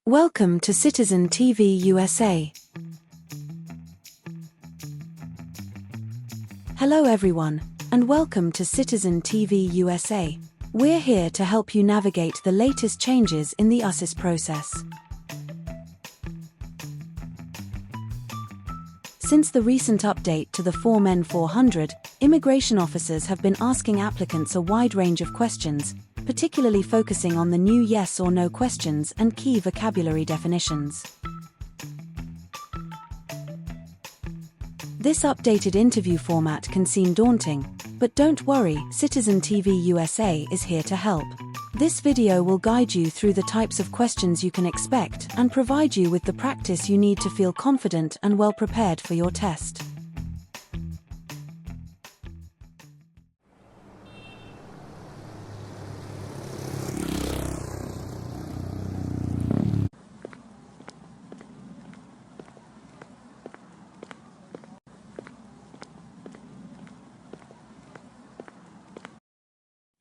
Welcome to Citizen TV USA. Hello everyone, and welcome to Citizen TV USA. We're here to help you navigate the latest changes in the USCIS process. Since the recent update to the Form N-400, immigration officers have been asking applicants a wide range of questions, particularly focusing on the new yes or no questions and key vocabulary definitions. This updated interview format can seem daunting, but don't worry, Citizen TV USA is here to help. This video will guide you through the types of questions you can expect and provide you with the practice you need to feel confident and well prepared for your test.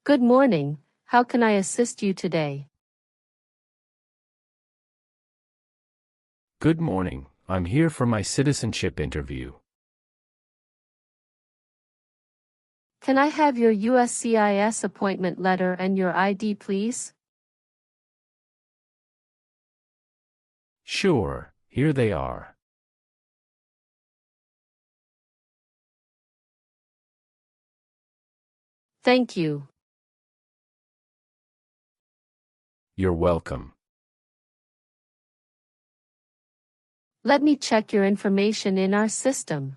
Good morning. How can I assist you today? Good morning. I'm here for my citizenship interview. Can I have your USCIS appointment letter and your ID, please? Sure, here they are. Thank you. You're welcome. Let me check your information in our system.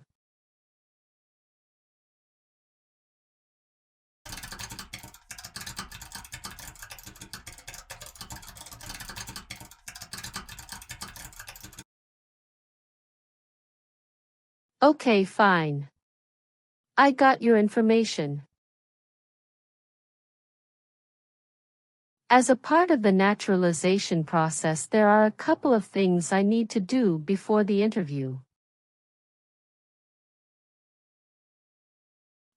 Okay, fine. I got your information. As a part of the naturalization process, there are a couple of things I need to do before the interview.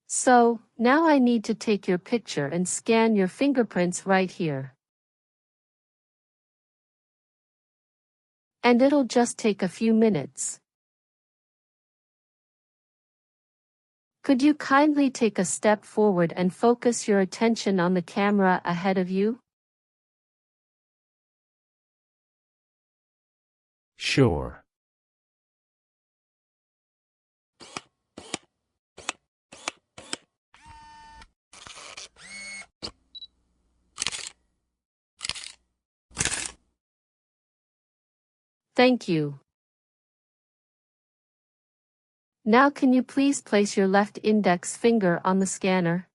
So, now I need to take your picture and scan your fingerprints right here. And it'll just take a few minutes. Could you kindly take a step forward and focus your attention on the camera ahead of you? Sure. Thank you. Now can you please place your left index finger on the scanner?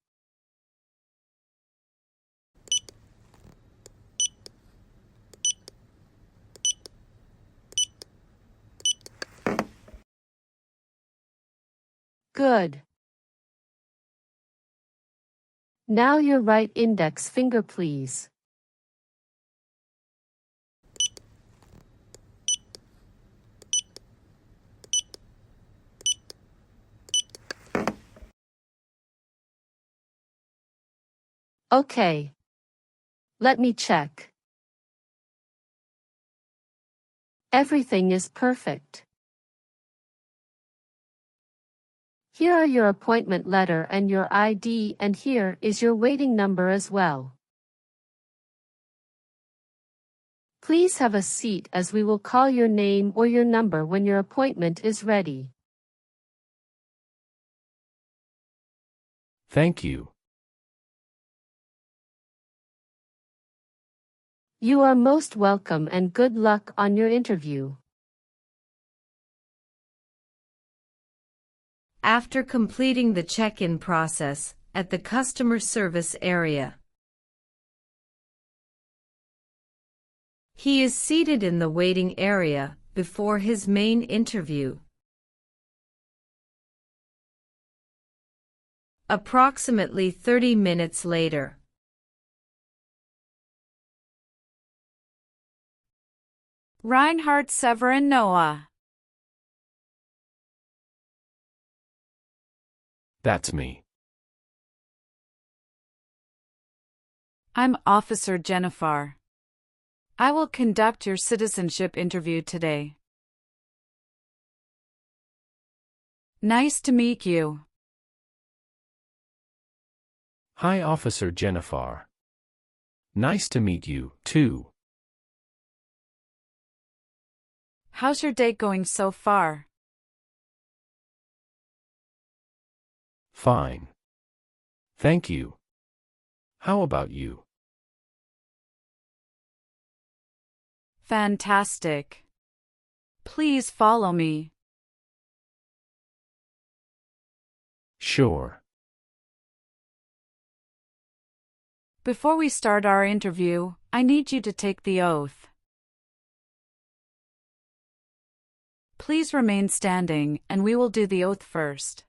Good. Now your right index finger, please. Okay. Let me check. Everything is perfect. Here are your appointment letter and your ID, and here is your waiting number as well. Please have a seat as we will call your name or your number when your appointment is ready. Thank you. You are most welcome and good luck on your interview. After completing the check-in process at the customer service area, he is seated in the waiting area before his main interview. Approximately 30 minutes later, Reinhardt Severin Noah. That's me. I'm Officer Jennifer. I will conduct your citizenship interview today. Nice to meet you. Hi, Officer Jennifer. Nice to meet you, too. How's your day going so far? Fine. Thank you. How about you? Fantastic. Please follow me. Sure. Before we start our interview, I need you to take the oath. Please remain standing, and we will do the oath first.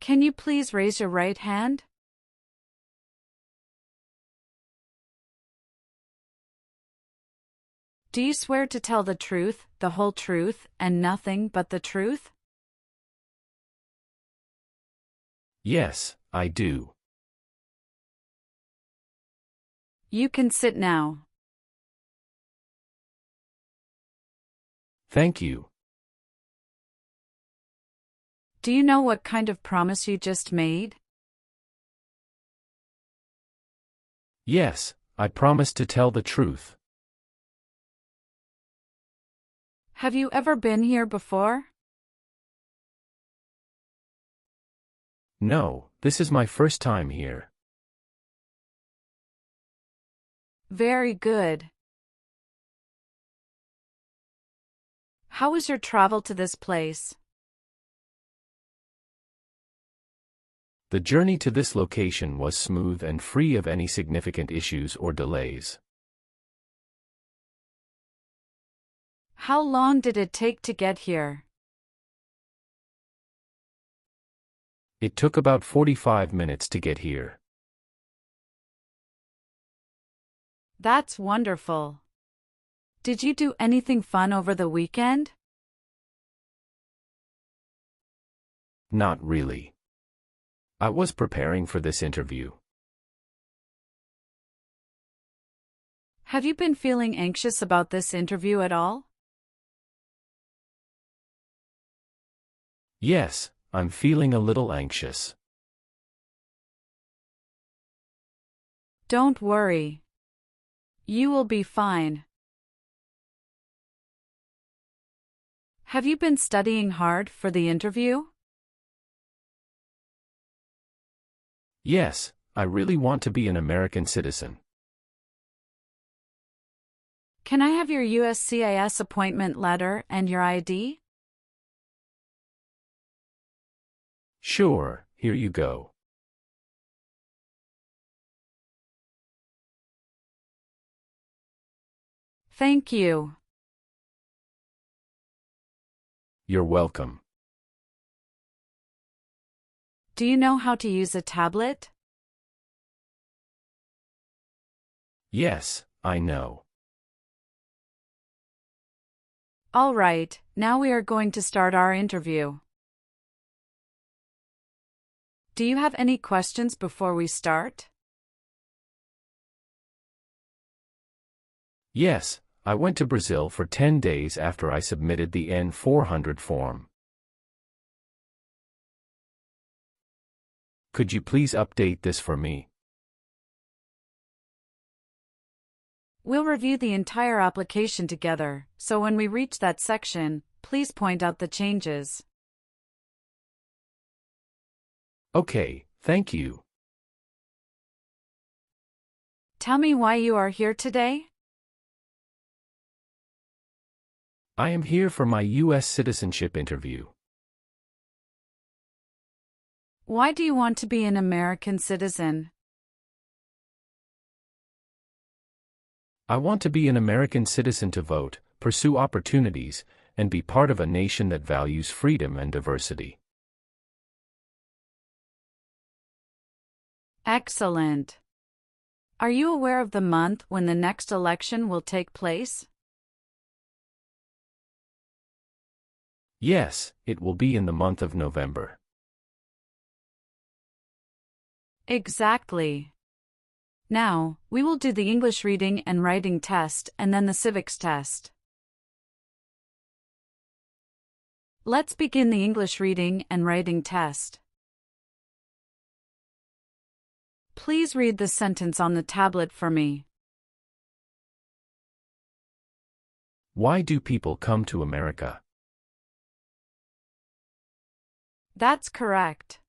Can you please raise your right hand? Do you swear to tell the truth, the whole truth, and nothing but the truth? Yes, I do. You can sit now. Thank you. Do you know what kind of promise you just made? Yes, I promise to tell the truth. Have you ever been here before? No, this is my first time here. Very good. How was your travel to this place? The journey to this location was smooth and free of any significant issues or delays. How long did it take to get here? It took about 45 minutes to get here. That's wonderful. Did you do anything fun over the weekend? Not really. I was preparing for this interview. Have you been feeling anxious about this interview at all? Yes, I'm feeling a little anxious. Don't worry. You will be fine. Have you been studying hard for the interview? Yes, I really want to be an American citizen. Can I have your USCIS appointment letter and your ID? Sure, here you go. Thank you. You're welcome. Do you know how to use a tablet? Yes, I know. All right, now we are going to start our interview. Do you have any questions before we start? Yes, I went to Brazil for 10 days after I submitted the N-400 form. Could you please update this for me? We'll review the entire application together, so when we reach that section, please point out the changes. Okay, thank you. Tell me why you are here today? I am here for my US citizenship interview. Why do you want to be an American citizen? I want to be an American citizen to vote, pursue opportunities, and be part of a nation that values freedom and diversity. Excellent. Are you aware of the month when the next election will take place? Yes, it will be in the month of November. Exactly. Now, we will do the English reading and writing test and then the civics test. Let's begin the English reading and writing test. Please read the sentence on the tablet for me. Why do people come to America? That's correct.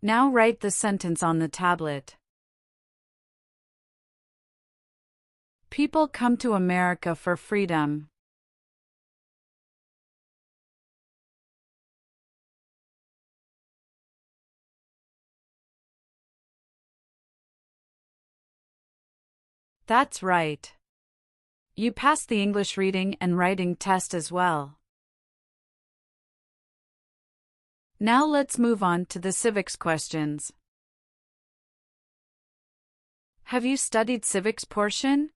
Now write the sentence on the tablet. People come to America for freedom. That's right. You passed the English reading and writing test as well. Now let's move on to the civics questions. Have you studied civics portion?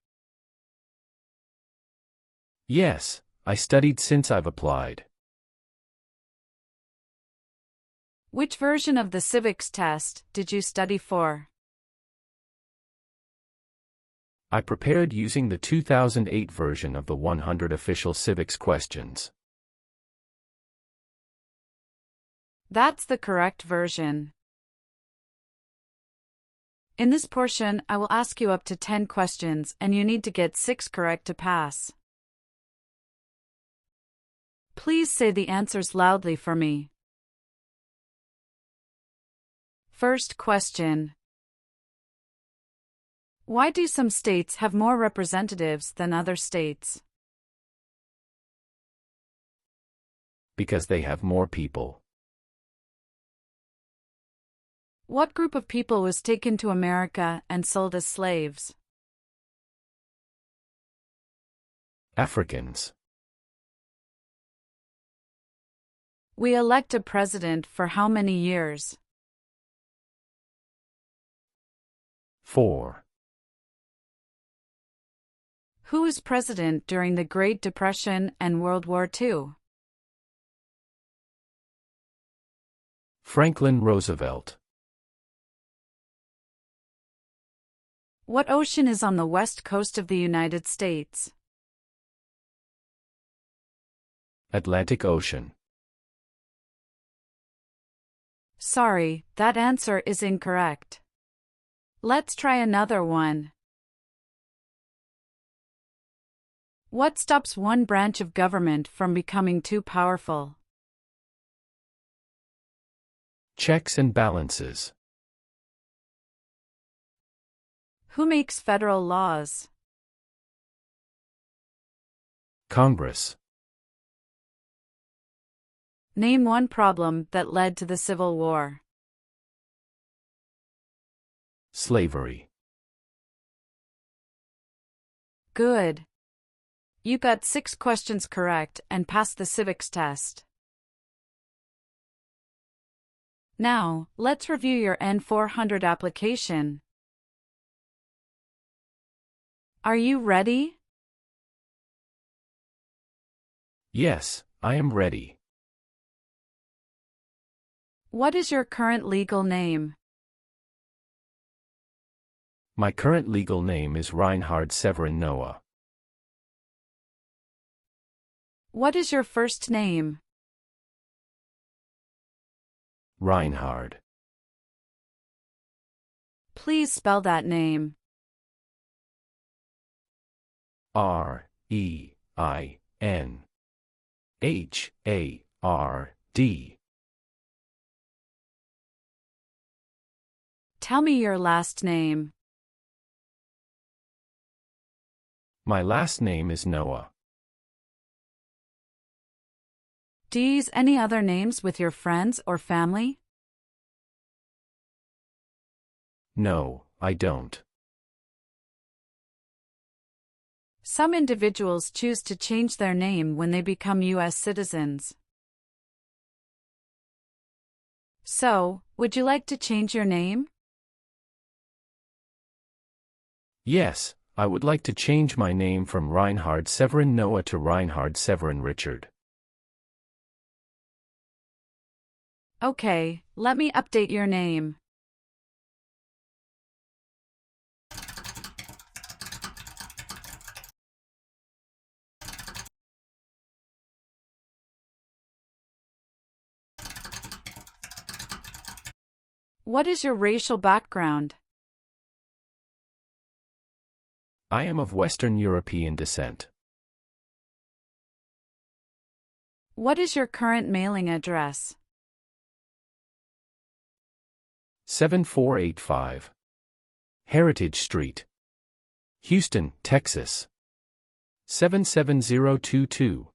Yes, I studied since I've applied. Which version of the civics test did you study for? I prepared using the 2008 version of the 100 official civics questions. That's the correct version. In this portion, I will ask you up to 10 questions and you need to get 6 correct to pass. Please say the answers loudly for me. First question. Why do some states have more representatives than other states? Because they have more people. What group of people was taken to America and sold as slaves? Africans. We elect a president for how many years? 4. Who was president during the Great Depression and World War II? Franklin Roosevelt. What ocean is on the west coast of the United States? Atlantic Ocean. Sorry, that answer is incorrect. Let's try another one. What stops one branch of government from becoming too powerful? Checks and balances. Who makes federal laws? Congress. Name one problem that led to the Civil War. Slavery. Good. You got 6 questions correct and passed the civics test. Now, let's review your N-400 application. Are you ready? Yes, I am ready. What is your current legal name? My current legal name is Reinhard Severin Noah. What is your first name? Reinhard. Please spell that name. R-E-I-N-H-A-R-D. Tell me your last name. My last name is Noah. Do you use any other names with your friends or family? No, I don't. Some individuals choose to change their name when they become US citizens. So, would you like to change your name? Yes, I would like to change my name from Reinhard Severin Noah to Reinhard Severin Richard. Okay, let me update your name. What is your racial background? I am of Western European descent. What is your current mailing address? 7485 Heritage Street, Houston, Texas 77022.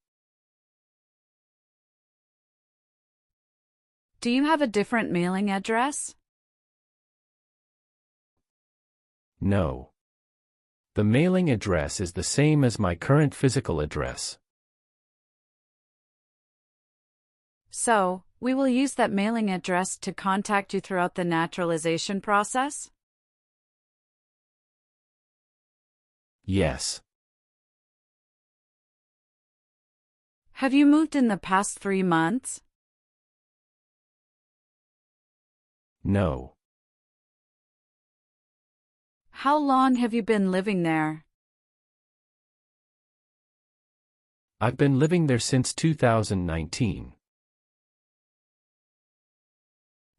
Do you have a different mailing address? No. The mailing address is the same as my current physical address. So, we will use that mailing address to contact you throughout the naturalization process? Yes. Have you moved in the past 3 months? No. How long have you been living there? I've been living there since 2019.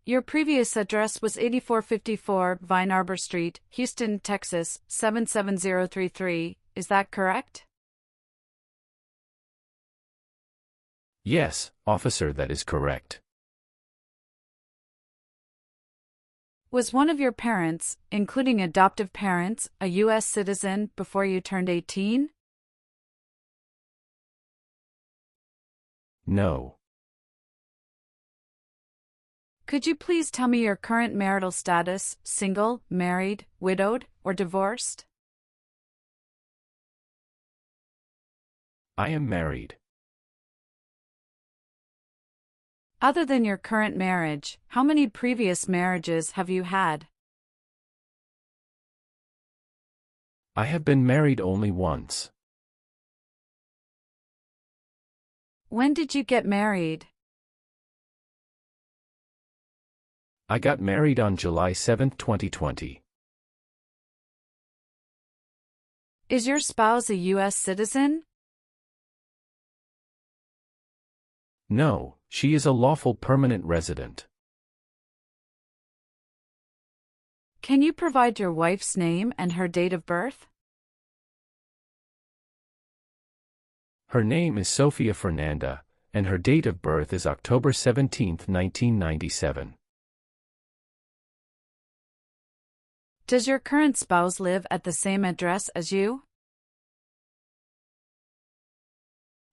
Your previous address was 8454 Vine Arbor Street, Houston, Texas 77033. Is that correct? Yes, officer, that is correct. Was one of your parents, including adoptive parents, a US citizen before you turned 18? No. Could you please tell me your current marital status, single, married, widowed, or divorced? I am married. Other than your current marriage, how many previous marriages have you had? I have been married only once. When did you get married? I got married on July 7, 2020. Is your spouse a US citizen? No, she is a lawful permanent resident. Can you provide your wife's name and her date of birth? Her name is Sophia Fernanda, and her date of birth is October 17, 1997. Does your current spouse live at the same address as you?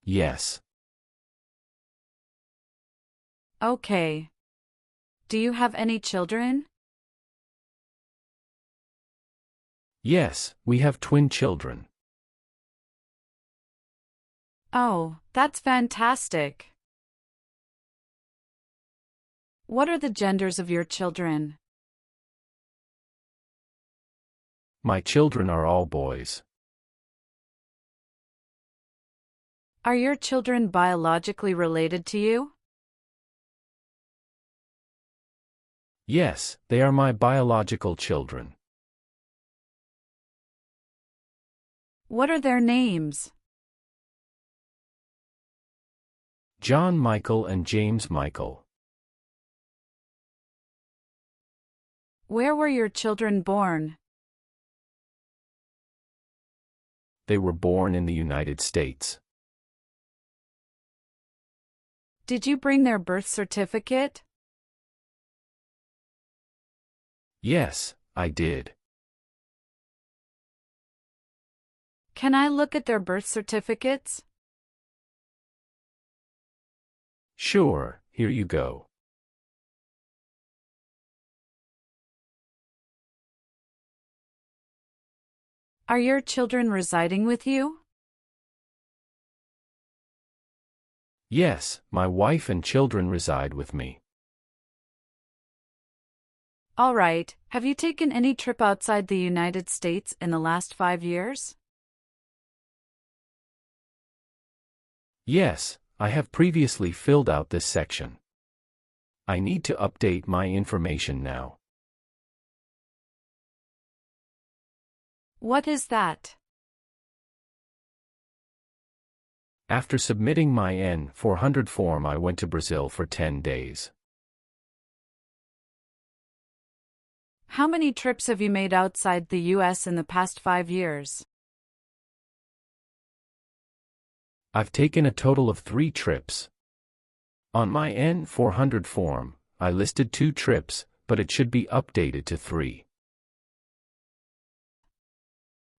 Yes. Okay. Do you have any children? Yes, we have twin children. Oh, that's fantastic. What are the genders of your children? My children are all boys. Are your children biologically related to you? Yes, they are my biological children. What are their names? John Michael and James Michael. Where were your children born? They were born in the United States. Did you bring their birth certificate? Yes, I did. Can I look at their birth certificates? Sure, here you go. Are your children residing with you? Yes, my wife and children reside with me. All right. Have you taken any trip outside the United States in the last 5 years? Yes, I have previously filled out this section. I need to update my information now. What is that? After submitting my N-400 form, I went to Brazil for 10 days. How many trips have you made outside the US in the past 5 years? I've taken a total of 3 trips. On my N-400 form, I listed 2 trips, but it should be updated to 3.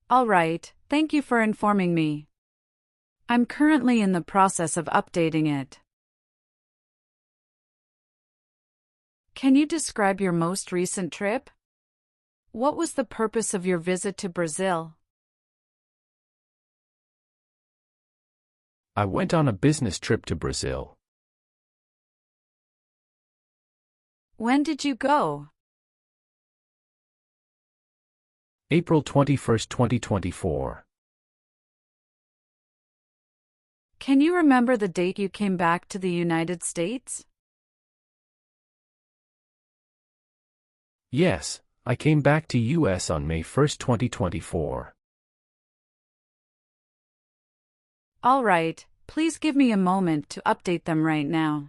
All right, thank you for informing me. I'm currently in the process of updating it. Can you describe your most recent trip? What was the purpose of your visit to Brazil? I went on a business trip to Brazil. When did you go? April 21, 2024. Can you remember the date you came back to the United States? Yes, I came back to US on May 1, 2024. All right, please give me a moment to update them right now.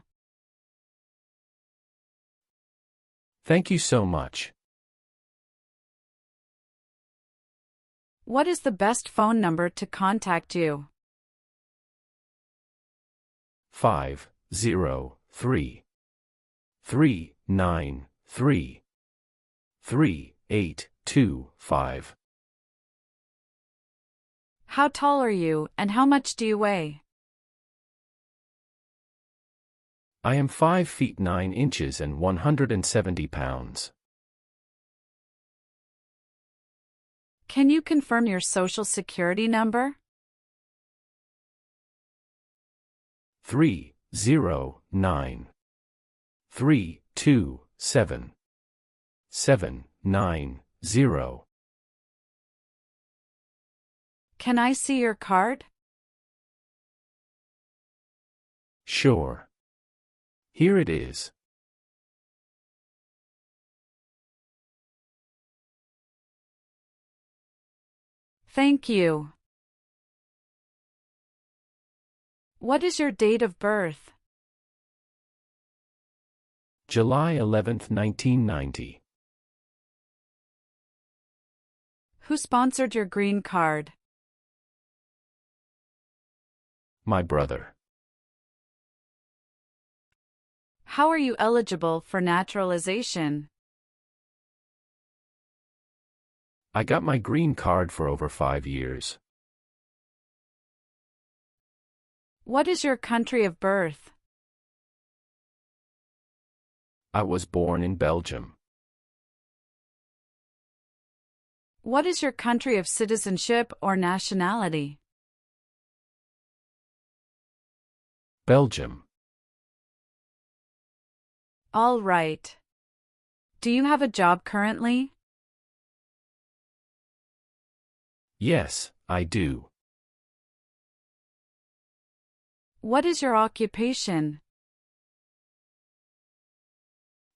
Thank you so much. What is the best phone number to contact you? 503-393-3825. How tall are you and how much do you weigh? I am 5 feet 9 inches and 170 pounds. Can you confirm your social security number? 309-327-790. Can I see your card? Sure. Here it is. Thank you. What is your date of birth? July 11, 1990. Who sponsored your green card? My brother. How are you eligible for naturalization? I got my green card for over 5 years. What is your country of birth? I was born in Belgium. What is your country of citizenship or nationality? Belgium. All right. Do you have a job currently? Yes, I do. What is your occupation?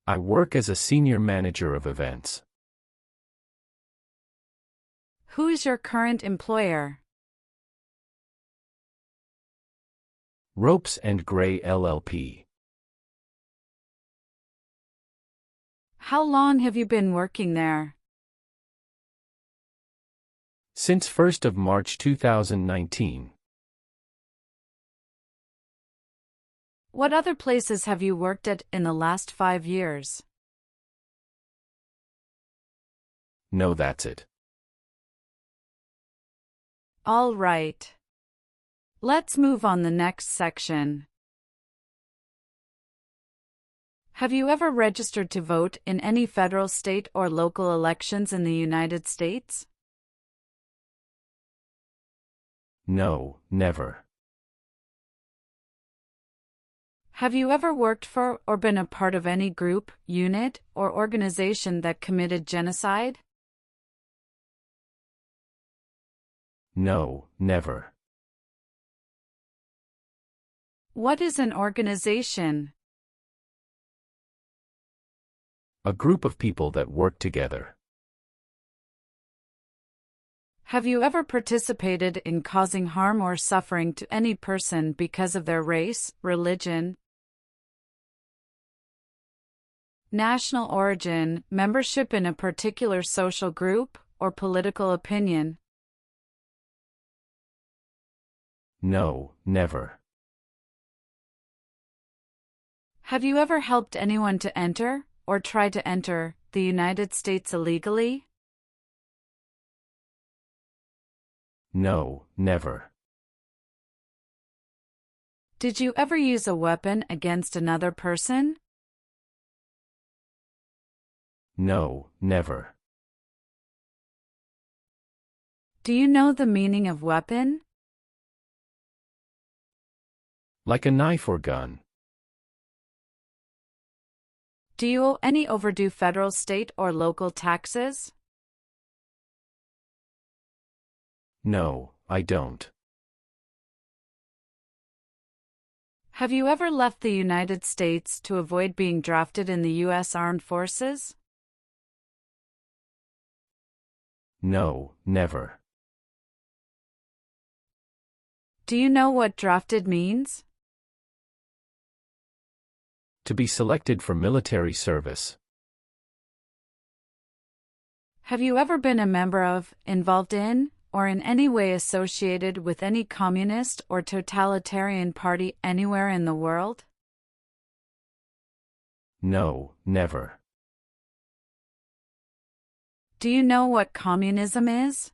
I work as a senior manager of events. Who is your current employer? Ropes and Gray LLP. How long have you been working there? Since 1st of March 2019. What other places have you worked at in the last 5 years? No, that's it. All right. Let's move on the next section. Have you ever registered to vote in any federal, state, or local elections in the United States? No, never. Have you ever worked for or been a part of any group, unit, or organization that committed genocide? No, never. What is an organization? A group of people that work together. Have you ever participated in causing harm or suffering to any person because of their race, religion, National origin, membership in a particular social group, or political opinion. No, never. Have you ever helped anyone to enter, or try to enter, the United States illegally? No, never. Did you ever use a weapon against another person? No, never. Do you know the meaning of weapon? Like a knife or gun. Do you owe any overdue federal, state, or local taxes? No, I don't. Have you ever left the United States to avoid being drafted in the U.S. Armed Forces? No, never. Do you know what drafted means? To be selected for military service. Have you ever been a member of, involved in, or in any way associated with any communist or totalitarian party anywhere in the world? No, never. Do you know what communism is?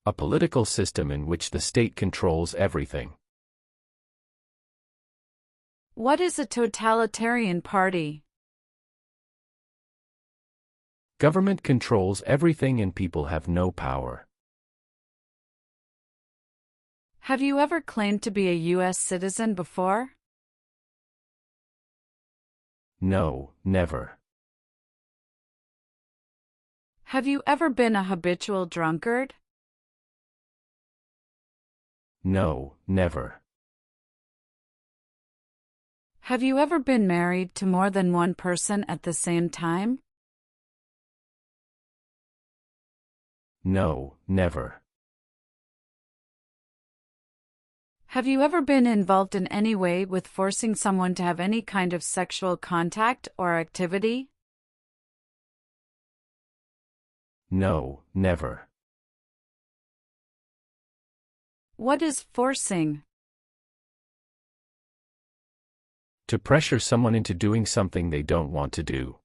A political system in which the state controls everything. What is a totalitarian party? Government controls everything and people have no power. Have you ever claimed to be a U.S. citizen before? No, never. Have you ever been a habitual drunkard? No, never. Have you ever been married to more than one person at the same time? No, never. Have you ever been involved in any way with forcing someone to have any kind of sexual contact or activity? No, never. What is forcing? To pressure someone into doing something they don't want to do.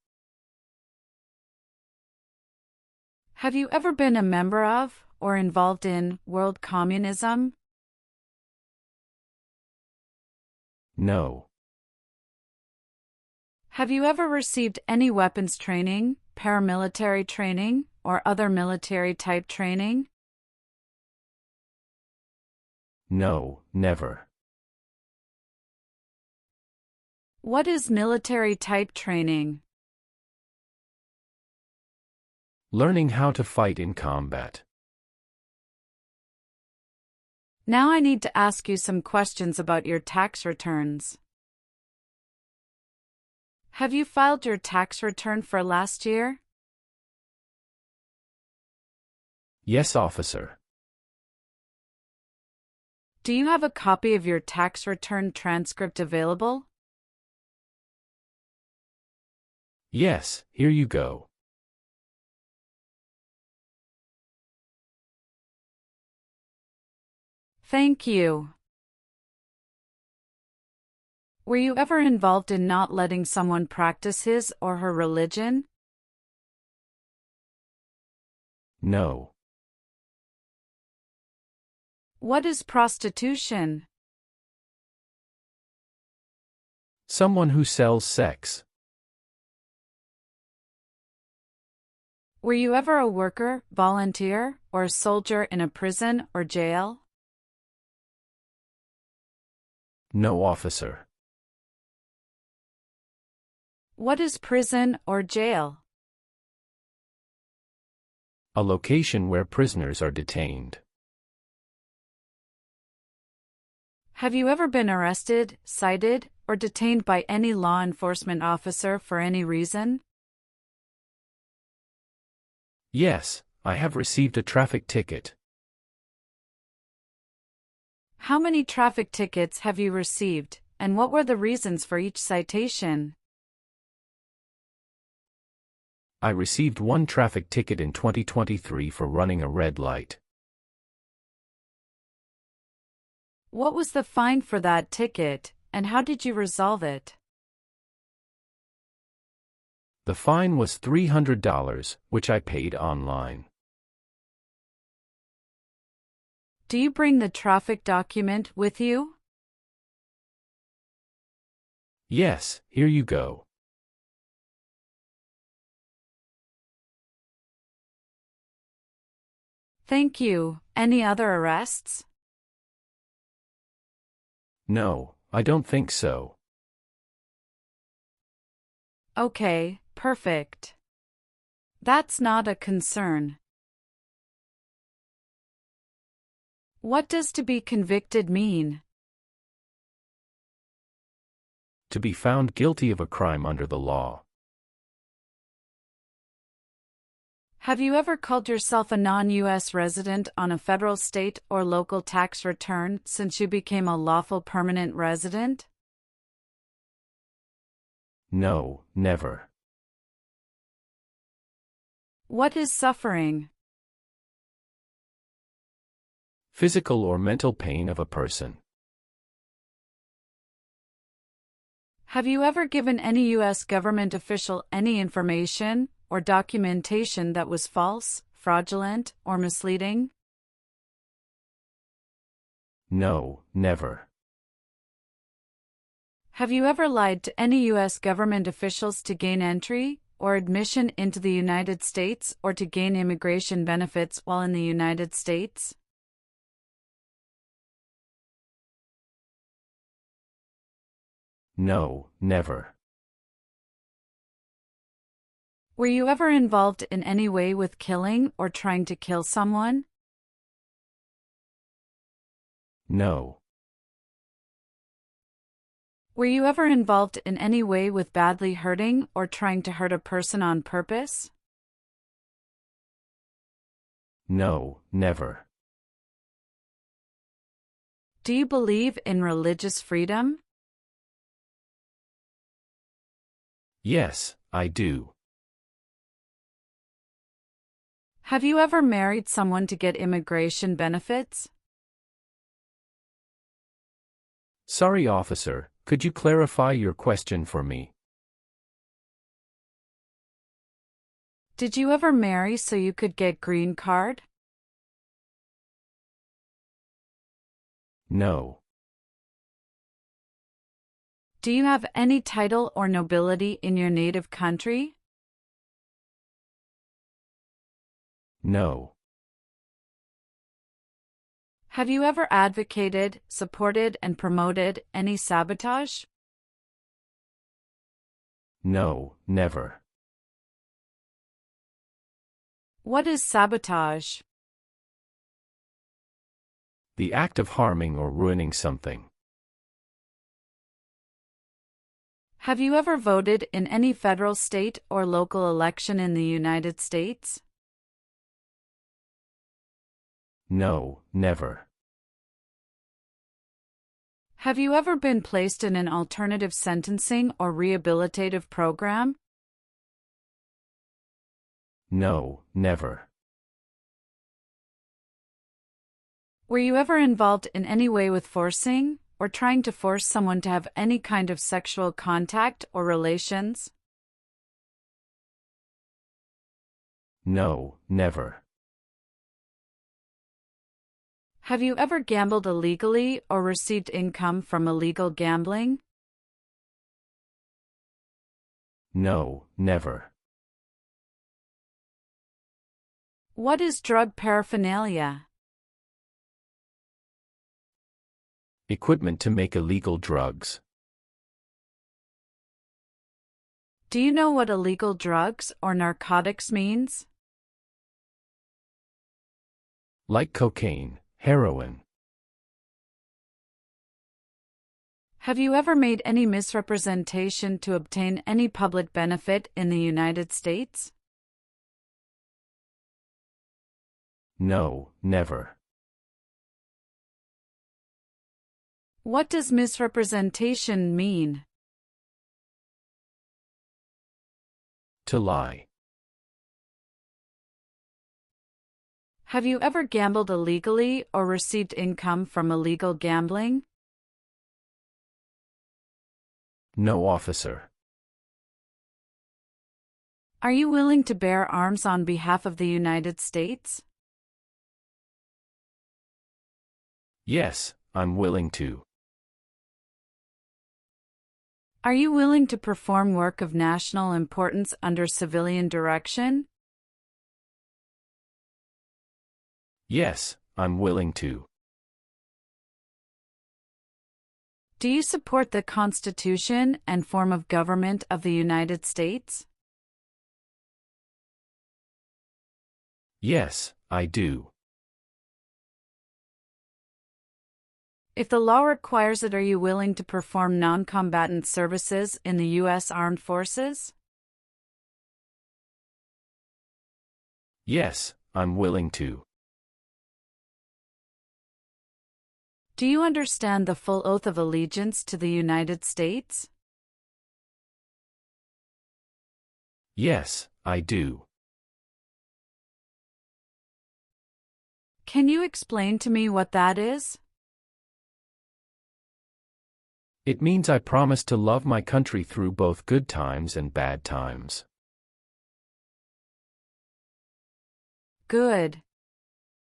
Have you ever been a member of, or involved in, world communism? No. Have you ever received any weapons training, paramilitary training, or other military-type training? No, never. What is military-type training? Learning how to fight in combat. Now I need to ask you some questions about your tax returns. Have you filed your tax return for last year? Yes, officer. Do you have a copy of your tax return transcript available? Yes, here you go. Thank you. Were you ever involved in not letting someone practice his or her religion? No. What is prostitution? Someone who sells sex. Were you ever a worker, volunteer, or a soldier in a prison or jail? No, officer. What is prison or jail? A location where prisoners are detained. Have you ever been arrested, cited, or detained by any law enforcement officer for any reason? Yes, I have received a traffic ticket. How many traffic tickets have you received, and what were the reasons for each citation? I received one traffic ticket in 2023 for running a red light. What was the fine for that ticket, and how did you resolve it? The fine was $300, which I paid online. Do you bring the traffic document with you? Yes, here you go. Thank you. Any other arrests? No, I don't think so. Okay, perfect. That's not a concern. What does to be convicted mean? To be found guilty of a crime under the law. Have you ever called yourself a non-US resident on a federal, state, or local tax return since you became a lawful permanent resident? No, never. What is suffering? Physical or mental pain of a person. Have you ever given any U.S. government official any information or documentation that was false, fraudulent, or misleading? No, never. Have you ever lied to any U.S. government officials to gain entry or admission into the United States or to gain immigration benefits while in the United States? No, never. Were you ever involved in any way with killing or trying to kill someone? No. Were you ever involved in any way with badly hurting or trying to hurt a person on purpose? No, never. Do you believe in religious freedom? Yes, I do. Have you ever married someone to get immigration benefits? Sorry, officer, could you clarify your question for me? Did you ever marry so you could get green card? No. Do you have any title or nobility in your native country? No. Have you ever advocated, supported, and promoted any sabotage? No, never. What is sabotage? The act of harming or ruining something. Have you ever voted in any federal, state, or local election in the United States? No, never. Have you ever been placed in an alternative sentencing or rehabilitative program? No, never. Were you ever involved in any way with forcing, or trying to force someone to have any kind of sexual contact or relations? No, never. Have you ever gambled illegally or received income from illegal gambling? No, never. What is drug paraphernalia? Equipment to make illegal drugs. Do you know what illegal drugs or narcotics means? Like cocaine, heroin. Have you ever made any misrepresentation to obtain any public benefit in the United States? No, never. What does misrepresentation mean? To lie. Have you ever gambled illegally or received income from illegal gambling? No, officer. Are you willing to bear arms on behalf of the United States? Yes, I'm willing to. Are you willing to perform work of national importance under civilian direction? Yes, I'm willing to. Do you support the Constitution and form of government of the United States? Yes, I do. If the law requires it, are you willing to perform non-combatant services in the U.S. Armed Forces? Yes, I'm willing to. Do you understand the full oath of allegiance to the United States? Yes, I do. Can you explain to me what that is? It means I promise to love my country through both good times and bad times. Good.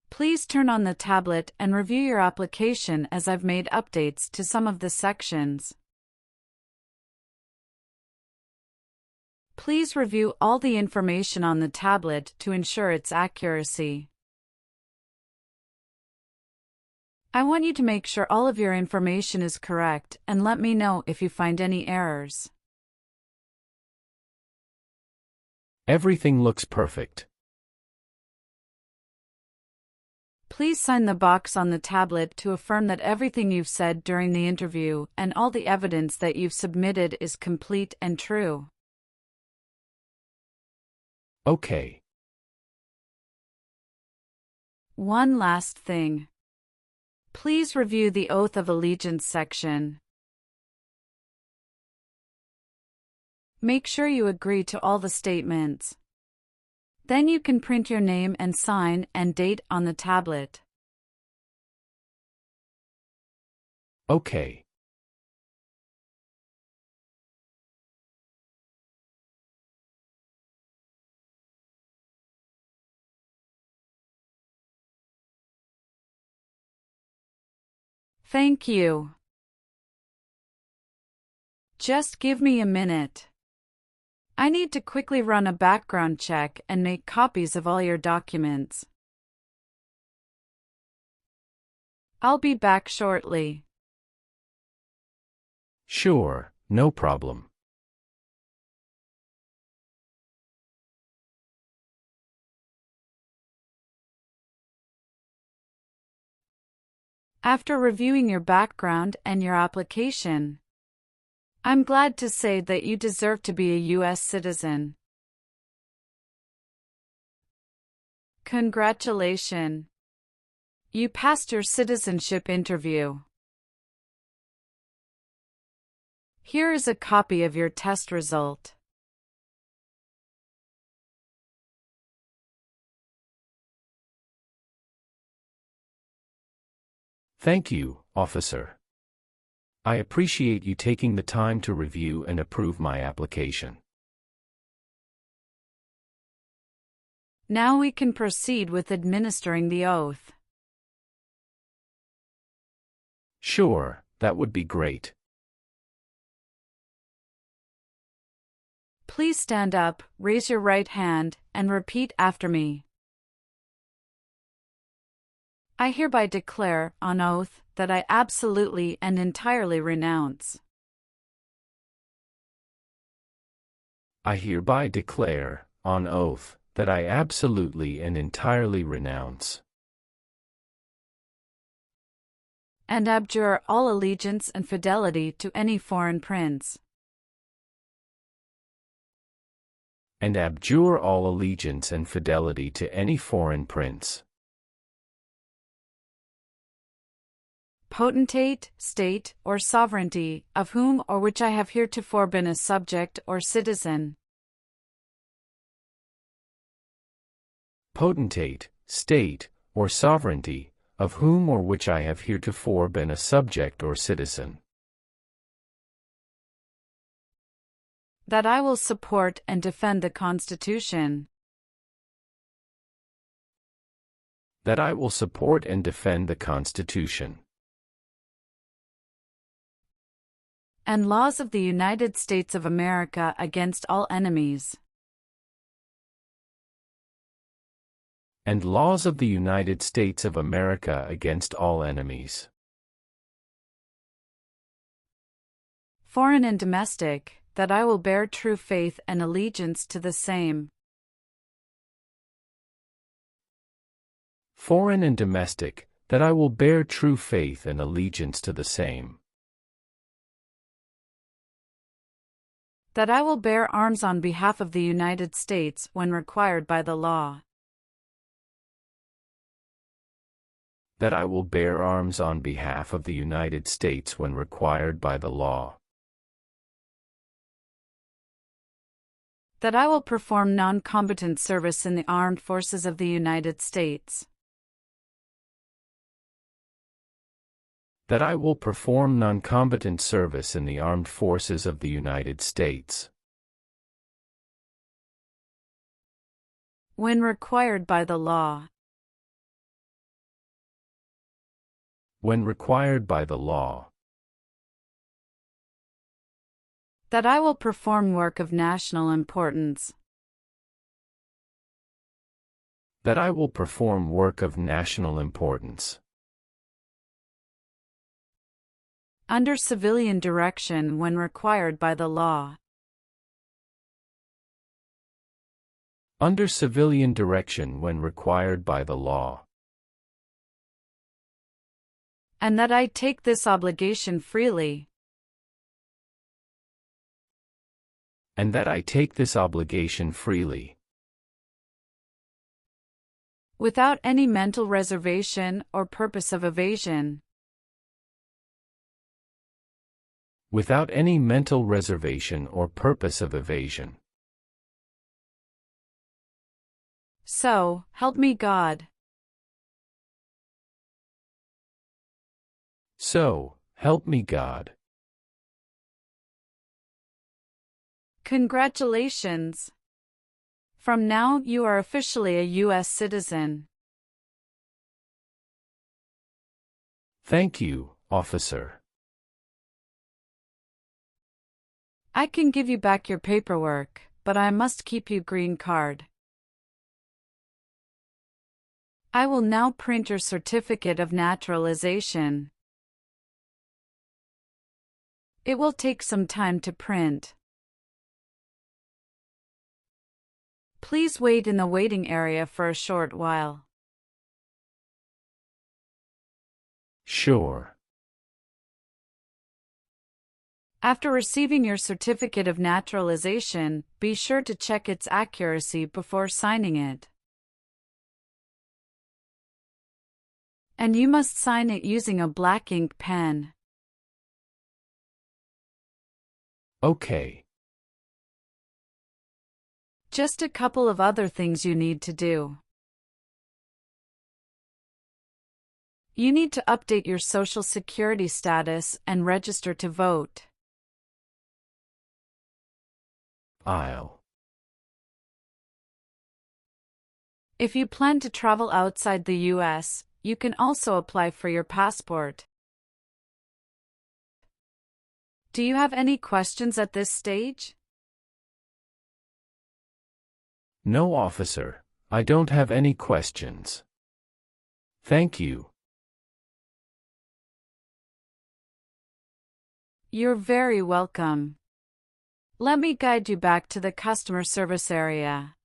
Please turn on the tablet and review your application as I've made updates to some of the sections. Please review all the information on the tablet to ensure its accuracy. I want you to make sure all of your information is correct and let me know if you find any errors. Everything looks perfect. Please sign the box on the tablet to affirm that everything you've said during the interview and all the evidence that you've submitted is complete and true. Okay. One last thing. Please review the Oath of Allegiance section. Make sure you agree to all the statements. Then you can print your name and sign and date on the tablet. Okay. Thank you. Just give me a minute. I need to quickly run a background check and make copies of all your documents. I'll be back shortly. Sure, no problem. After reviewing your background and your application, I'm glad to say that you deserve to be a US citizen. Congratulations! You passed your citizenship interview. Here is a copy of your test result. Thank you, officer. I appreciate you taking the time to review and approve my application. Now we can proceed with administering the oath. Sure, that would be great. Please stand up, raise your right hand, and repeat after me. I hereby declare, on oath, that I absolutely and entirely renounce. I hereby declare, on oath, that I absolutely and entirely renounce and abjure all allegiance and fidelity to any foreign prince. and abjure all allegiance and fidelity to any foreign prince. potentate, state, or sovereignty, of whom or which I have heretofore been a subject or citizen. Potentate, state, or sovereignty, of whom or which I have heretofore been a subject or citizen. That I will support and defend the Constitution. That I will support and defend the Constitution. And laws of the United States of America against all enemies. And laws of the United States of America against all enemies. Foreign and domestic, that I will bear true faith and allegiance to the same. Foreign and domestic, that I will bear true faith and allegiance to the same. That I will bear arms on behalf of the United States when required by the law. That I will bear arms on behalf of the United States when required by the law. That I will perform non-combatant service in the armed forces of the United States. That I will perform non-combatant service in the armed forces of the United States. When required by the law. When required by the law. That I will perform work of national importance. That I will perform work of national importance. Under civilian direction when required by the law. Under civilian direction when required by the law. And that I take this obligation freely. And that I take this obligation freely. Without any mental reservation or purpose of evasion. Without any mental reservation or purpose of evasion. So, help me God. So, help me God. Congratulations. From now you are officially a US citizen. Thank you, officer. I can give you back your paperwork, but I must keep your green card. I will now print your certificate of naturalization. It will take some time to print. Please wait in the waiting area for a short while. Sure. After receiving your certificate of naturalization, be sure to check its accuracy before signing it. And you must sign it using a black ink pen. Okay. Just a couple of other things you need to do. You need to update your Social Security status and register to vote. If you plan to travel outside the US, you can also apply for your passport. Do you have any questions at this stage? No, officer. I don't have any questions. Thank you. You're very welcome. Let me guide you back to the customer service area.